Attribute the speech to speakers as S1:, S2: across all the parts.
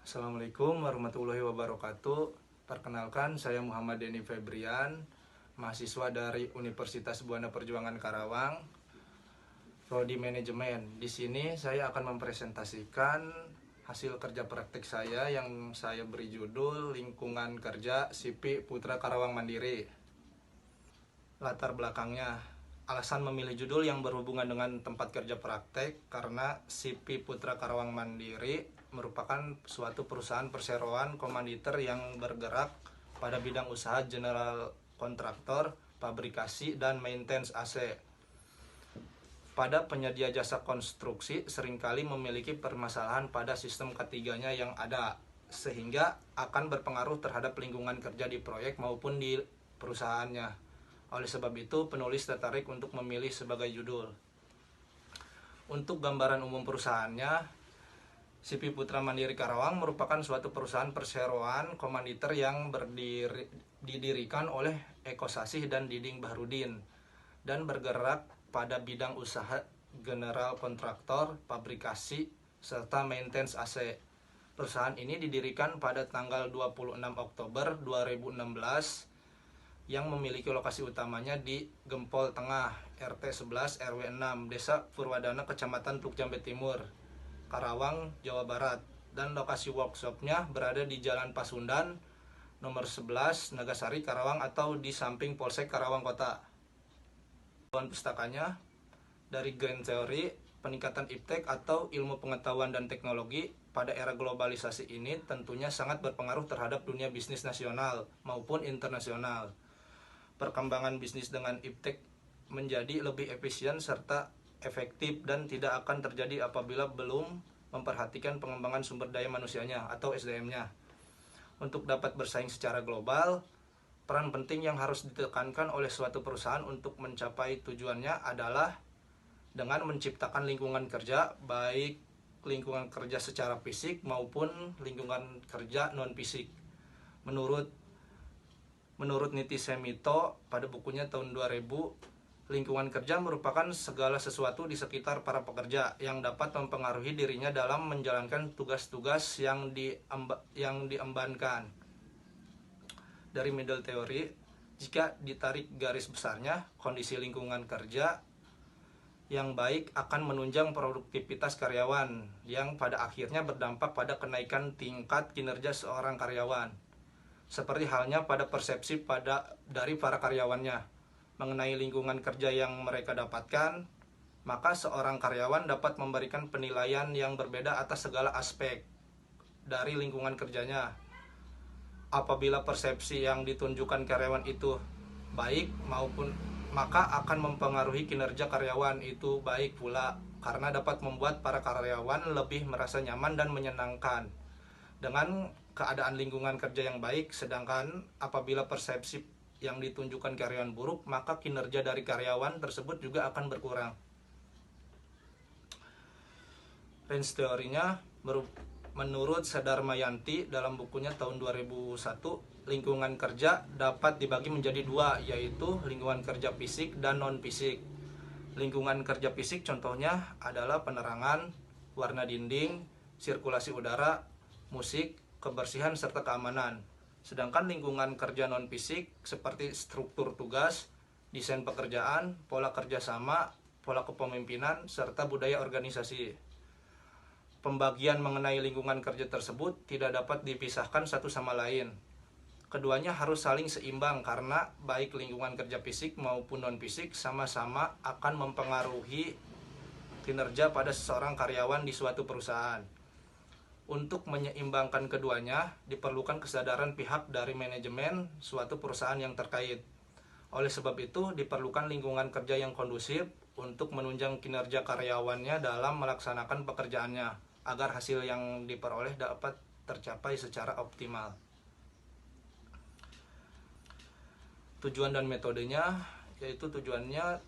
S1: Assalamualaikum warahmatullahi wabarakatuh. Perkenalkan, saya Muhammad Denny Febrian, mahasiswa dari Universitas Buana Perjuangan Karawang, Prodi Manajemen. Di sini saya akan mempresentasikan hasil kerja praktik saya yang saya beri judul Lingkungan Kerja SIPI Putra Karawang Mandiri. Latar belakangnya, alasan memilih judul yang berhubungan dengan tempat kerja praktek karena SIPI Putra Karawang Mandiri merupakan suatu perusahaan perseroan komanditer yang bergerak pada bidang usaha general kontraktor, pabrikasi, dan maintenance AC. Pada penyedia jasa konstruksi seringkali memiliki permasalahan pada sistem ketiganya yang ada, sehingga akan berpengaruh terhadap lingkungan kerja di proyek maupun di perusahaannya. Oleh sebab itu, penulis tertarik untuk memilih sebagai judul. Untuk gambaran umum perusahaannya, SIPI Putra Mandiri Karawang merupakan suatu perusahaan perseroan komanditer yang didirikan oleh Eko Sasih dan Diding Bahrudin dan bergerak pada bidang usaha general kontraktor, pabrikasi, serta maintenance AC. Perusahaan ini didirikan pada tanggal 26 Oktober 2016 yang memiliki lokasi utamanya di Gempol Tengah, RT 11 RW 6, Desa Purwadana, Kecamatan Teluk Jambe Timur, Karawang, Jawa Barat, dan lokasi workshopnya berada di Jalan Pasundan nomor 11 Nagasari, Karawang, atau di samping Polsek Karawang Kota. Bahan pustakanya dari Grand Theory, peningkatan iptek atau ilmu pengetahuan dan teknologi pada era globalisasi ini tentunya sangat berpengaruh terhadap dunia bisnis nasional maupun internasional. Perkembangan bisnis dengan iptek menjadi lebih efisien serta efektif dan tidak akan terjadi apabila belum memperhatikan pengembangan sumber daya manusianya atau SDM-nya. Untuk dapat bersaing secara global, peran penting yang harus ditekankan oleh suatu perusahaan untuk mencapai tujuannya adalah dengan menciptakan lingkungan kerja, baik lingkungan kerja secara fisik maupun lingkungan kerja non-fisik. Menurut Niti Semito pada bukunya tahun 2000, lingkungan kerja merupakan segala sesuatu di sekitar para pekerja yang dapat mempengaruhi dirinya dalam menjalankan tugas-tugas yang diembankan. Dari middle theory, jika ditarik garis besarnya, kondisi lingkungan kerja yang baik akan menunjang produktivitas karyawan yang pada akhirnya berdampak pada kenaikan tingkat kinerja seorang karyawan. Seperti halnya pada persepsi dari para karyawannya mengenai lingkungan kerja yang mereka dapatkan, maka seorang karyawan dapat memberikan penilaian yang berbeda atas segala aspek dari lingkungan kerjanya. Apabila persepsi yang ditunjukkan karyawan itu baik maka akan mempengaruhi kinerja karyawan itu baik pula, karena dapat membuat para karyawan lebih merasa nyaman dan menyenangkan dengan keadaan lingkungan kerja yang baik. Sedangkan apabila persepsi yang ditunjukkan karyawan buruk, maka kinerja dari karyawan tersebut juga akan berkurang. Range teorinya menurut Sadarmayanti dalam bukunya tahun 2001, lingkungan kerja dapat dibagi menjadi dua, yaitu lingkungan kerja fisik dan non-fisik. Lingkungan kerja fisik contohnya adalah penerangan, warna dinding, sirkulasi udara, musik, kebersihan, serta keamanan. Sedangkan lingkungan kerja non-fisik seperti struktur tugas, desain pekerjaan, pola kerjasama, pola kepemimpinan, serta budaya organisasi. Pembagian mengenai lingkungan kerja tersebut tidak dapat dipisahkan satu sama lain. Keduanya harus saling seimbang karena baik lingkungan kerja fisik maupun non-fisik sama-sama akan mempengaruhi kinerja pada seseorang karyawan di suatu perusahaan. Untuk menyeimbangkan keduanya, diperlukan kesadaran pihak dari manajemen suatu perusahaan yang terkait. Oleh sebab itu, diperlukan lingkungan kerja yang kondusif untuk menunjang kinerja karyawannya dalam melaksanakan pekerjaannya, agar hasil yang diperoleh dapat tercapai secara optimal. Tujuan dan metodenya, yaitu tujuannya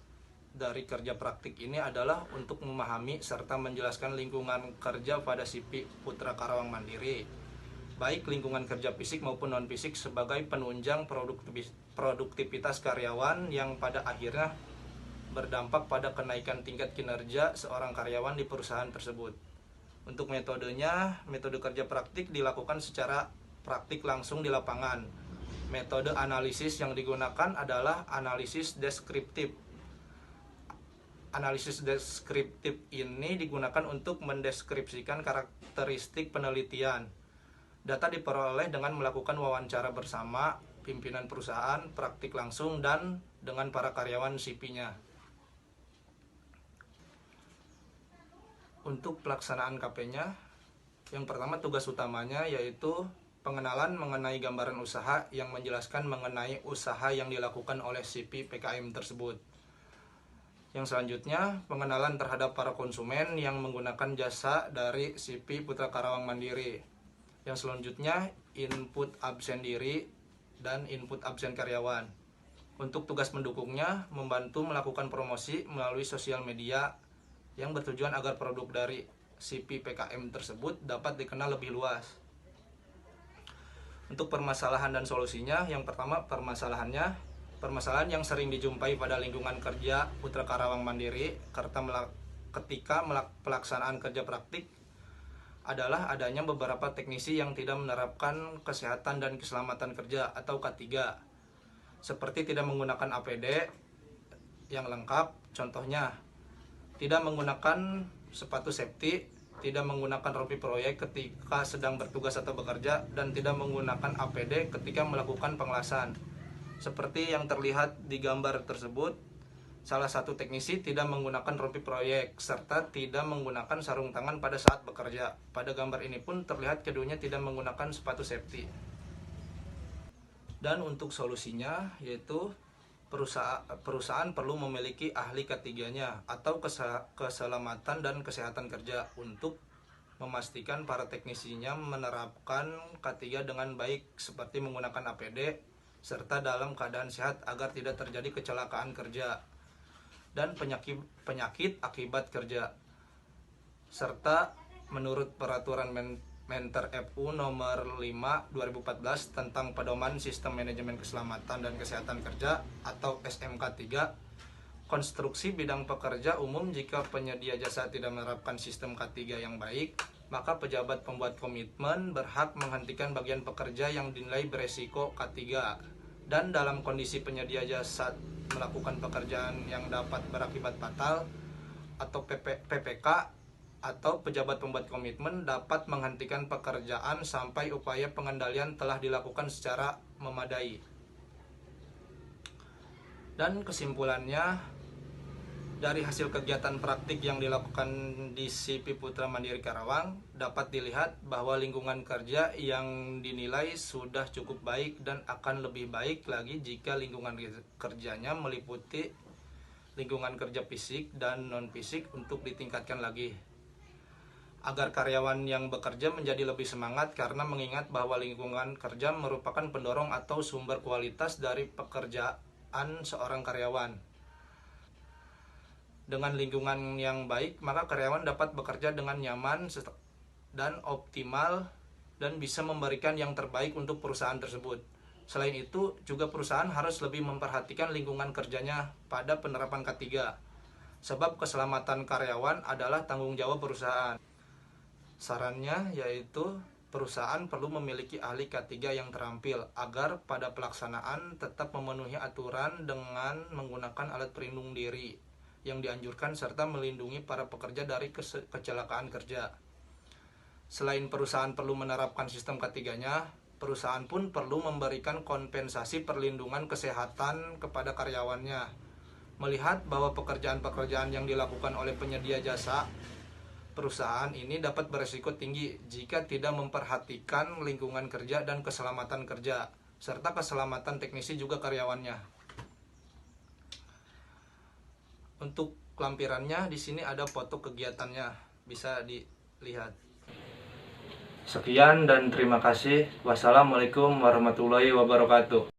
S1: dari kerja praktik ini adalah untuk memahami serta menjelaskan lingkungan kerja pada SIPI Putra Karawang Mandiri, baik lingkungan kerja fisik maupun non-fisik, sebagai penunjang produktivitas karyawan yang pada akhirnya berdampak pada kenaikan tingkat kinerja seorang karyawan di perusahaan tersebut. Untuk metodenya, metode kerja praktik dilakukan secara praktik langsung di lapangan. Metode analisis yang digunakan adalah analisis deskriptif. Analisis deskriptif ini digunakan untuk mendeskripsikan karakteristik penelitian. Data diperoleh dengan melakukan wawancara bersama pimpinan perusahaan, praktik langsung, dan dengan para karyawan CP-nya. Untuk pelaksanaan KP-nya, yang pertama tugas utamanya yaitu pengenalan mengenai gambaran usaha yang menjelaskan mengenai usaha yang dilakukan oleh CP PKM tersebut. Yang selanjutnya, pengenalan terhadap para konsumen yang menggunakan jasa dari CP Putra Karawang Mandiri. Yang selanjutnya, input absen diri dan input absen karyawan. Untuk tugas mendukungnya, membantu melakukan promosi melalui sosial media yang bertujuan agar produk dari CP PKM tersebut dapat dikenal lebih luas. Untuk permasalahan dan solusinya, yang pertama permasalahan yang sering dijumpai pada lingkungan kerja Putra Karawang Mandiri ketika pelaksanaan kerja praktik adalah adanya beberapa teknisi yang tidak menerapkan kesehatan dan keselamatan kerja atau K3, seperti tidak menggunakan APD yang lengkap, contohnya tidak menggunakan sepatu safety, tidak menggunakan rompi proyek ketika sedang bertugas atau bekerja, dan tidak menggunakan APD ketika melakukan pengelasan. Seperti yang terlihat di gambar tersebut, salah satu teknisi tidak menggunakan rompi proyek serta tidak menggunakan sarung tangan pada saat bekerja. Pada gambar ini pun terlihat keduanya tidak menggunakan sepatu safety. Dan untuk solusinya yaitu perusahaan perlu memiliki ahli ketiganya atau keselamatan dan kesehatan kerja untuk memastikan para teknisinya menerapkan K3 dengan baik, seperti menggunakan APD serta dalam keadaan sehat agar tidak terjadi kecelakaan kerja dan penyakit akibat kerja. Serta menurut peraturan Menter FU nomor 5 2014 tentang pedoman sistem manajemen keselamatan dan kesehatan kerja atau SMK 3, konstruksi bidang pekerja umum, jika penyedia jasa tidak menerapkan sistem K3 yang baik, maka pejabat pembuat komitmen berhak menghentikan bagian pekerja yang dinilai beresiko K3. Dan dalam kondisi penyedia jasa melakukan pekerjaan yang dapat berakibat fatal atau PPK, atau pejabat pembuat komitmen dapat menghentikan pekerjaan sampai upaya pengendalian telah dilakukan secara memadai. Dan kesimpulannya, dari hasil kegiatan praktik yang dilakukan di CP Putra Mandiri Karawang, dapat dilihat bahwa lingkungan kerja yang dinilai sudah cukup baik dan akan lebih baik lagi jika lingkungan kerjanya meliputi lingkungan kerja fisik dan non-fisik untuk ditingkatkan lagi, agar karyawan yang bekerja menjadi lebih semangat, karena mengingat bahwa lingkungan kerja merupakan pendorong atau sumber kualitas dari pekerjaan seorang karyawan. Dengan lingkungan yang baik, maka karyawan dapat bekerja dengan nyaman dan optimal dan bisa memberikan yang terbaik untuk perusahaan tersebut. Selain itu, juga perusahaan harus lebih memperhatikan lingkungan kerjanya pada penerapan K3, sebab keselamatan karyawan adalah tanggung jawab perusahaan. Sarannya yaitu perusahaan perlu memiliki ahli K3 yang terampil agar pada pelaksanaan tetap memenuhi aturan dengan menggunakan alat pelindung diri yang dianjurkan serta melindungi para pekerja dari kecelakaan kerja. Selain perusahaan perlu menerapkan sistem K3-nya, perusahaan pun perlu memberikan kompensasi perlindungan kesehatan kepada karyawannya. Melihat bahwa pekerjaan-pekerjaan yang dilakukan oleh penyedia jasa perusahaan ini dapat beresiko tinggi jika tidak memperhatikan lingkungan kerja dan keselamatan kerja, serta keselamatan teknisi juga karyawannya. Untuk lampirannya di sini ada foto kegiatannya, bisa dilihat. Sekian dan terima kasih. Wassalamualaikum warahmatullahi wabarakatuh.